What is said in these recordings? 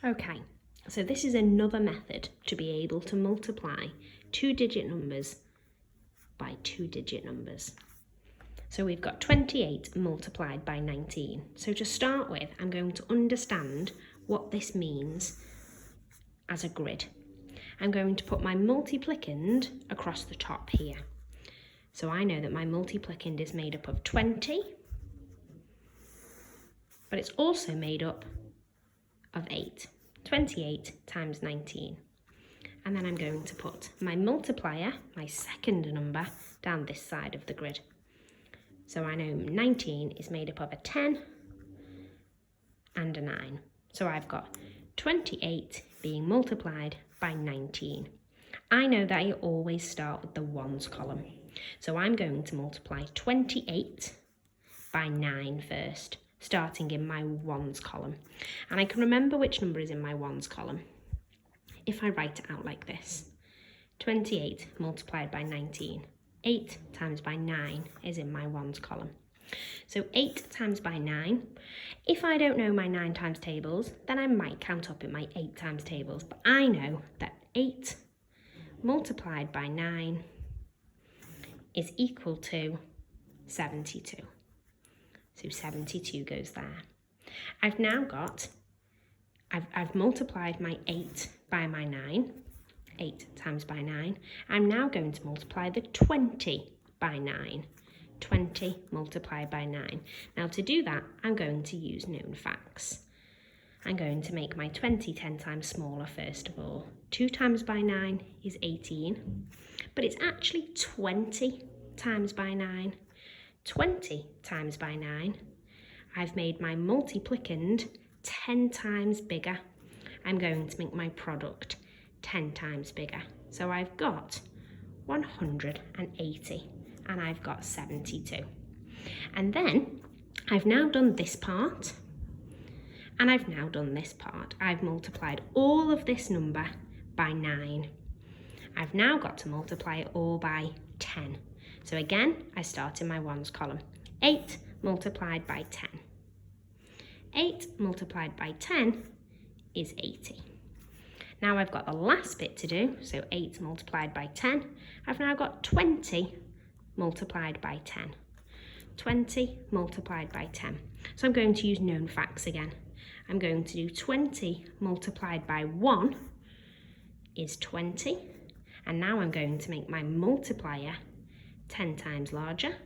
Okay, so this is another method to be able to multiply two-digit numbers by two-digit numbers. So we've got 28 multiplied by 19. So to start with, I'm going to understand what this means as a grid. I'm going to put my multiplicand across the top here. So I know that my multiplicand is made up of 20, but it's also made up of 8. 28 times 19. And then I'm going to put my multiplier, my second number, down this side of the grid. So I know 19 is made up of a 10 and a 9. So I've got 28 being multiplied by 19. I know that I always start with the ones column. So I'm going to multiply 28 by 9 first, starting in my ones column. And I can remember which number is in my ones column if I write it out like this. 28 multiplied by 19. 8 times by 9 is in my ones column. So 8 times by 9. If I don't know my 9 times tables, then I might count up in my 8 times tables. But I know that 8 multiplied by 9 is equal to 72. So 72 goes there. I've now got, I've multiplied my 8 by my 9. 8 times by 9. I'm now going to multiply the 20 by 9. 20 multiplied by 9. Now to do that, I'm going to use known facts. I'm going to make my 20 10 times smaller first of all. 2 times by 9 is 18, but it's actually 20 times by 9. 20 times by 9. I've made my multiplicand 10 times bigger. I'm going to make my product 10 times bigger. So I've got 180 and I've got 72. And then I've now done this part and I've now done this part. I've multiplied all of this number by 9. I've now got to multiply it all by 10. So again, I start in my ones column. 8 multiplied by 10. 8 multiplied by 10 is 80. Now I've got the last bit to do, so 8 multiplied by 10. I've now got 20 multiplied by 10. 20 multiplied by 10. So I'm going to use known facts again. I'm going to do 20 multiplied by 1 is 20. And now I'm going to make my multiplier 10 times larger.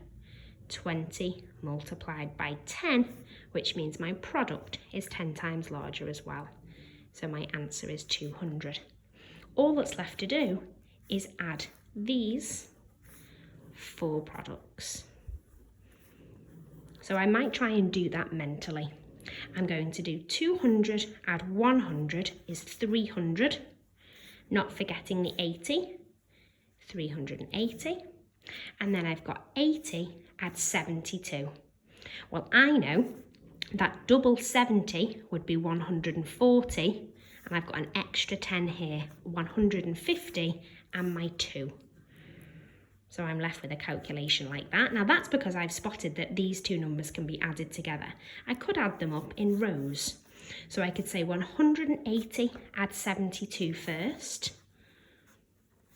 20 multiplied by 10, which means my product is 10 times larger as well. So my answer is 200. All that's left to do is add these 4 products. So I might try and do that mentally. I'm going to do 200 add 100 is 300, not forgetting the 80, 380. And then I've got 80 add 72. Well, I know that double 70 would be 140, and I've got an extra 10 here, 150 and my 2. So I'm left with a calculation like that. Now that's because I've spotted that these two numbers can be added together. I could add them up in rows. So I could say 180 add 72 first.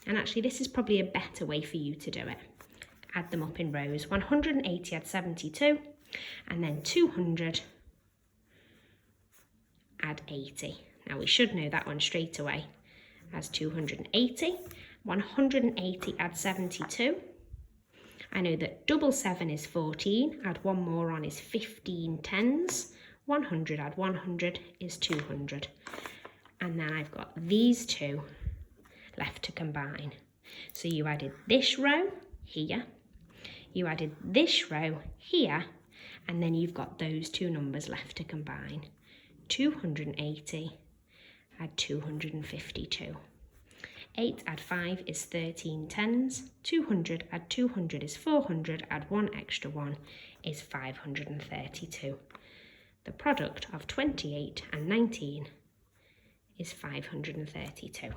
And actually this is probably a better way for you to do it. Add them up in rows. 180 add 72, and then 200 add 80. Now we should know that one straight away as 280. 180 add 72. I know that double 7 is 14, add one more on is 15 tens. 100 add 100 is 200. And then I've got these two left to combine. So you added this row here, you added this row here, and then you've got those two numbers left to combine. 280 add 252. 8 add 5 is 13 tens. 200 add 200 is 400, add 1 extra 1 is 532. The product of 28 and 19 is 532.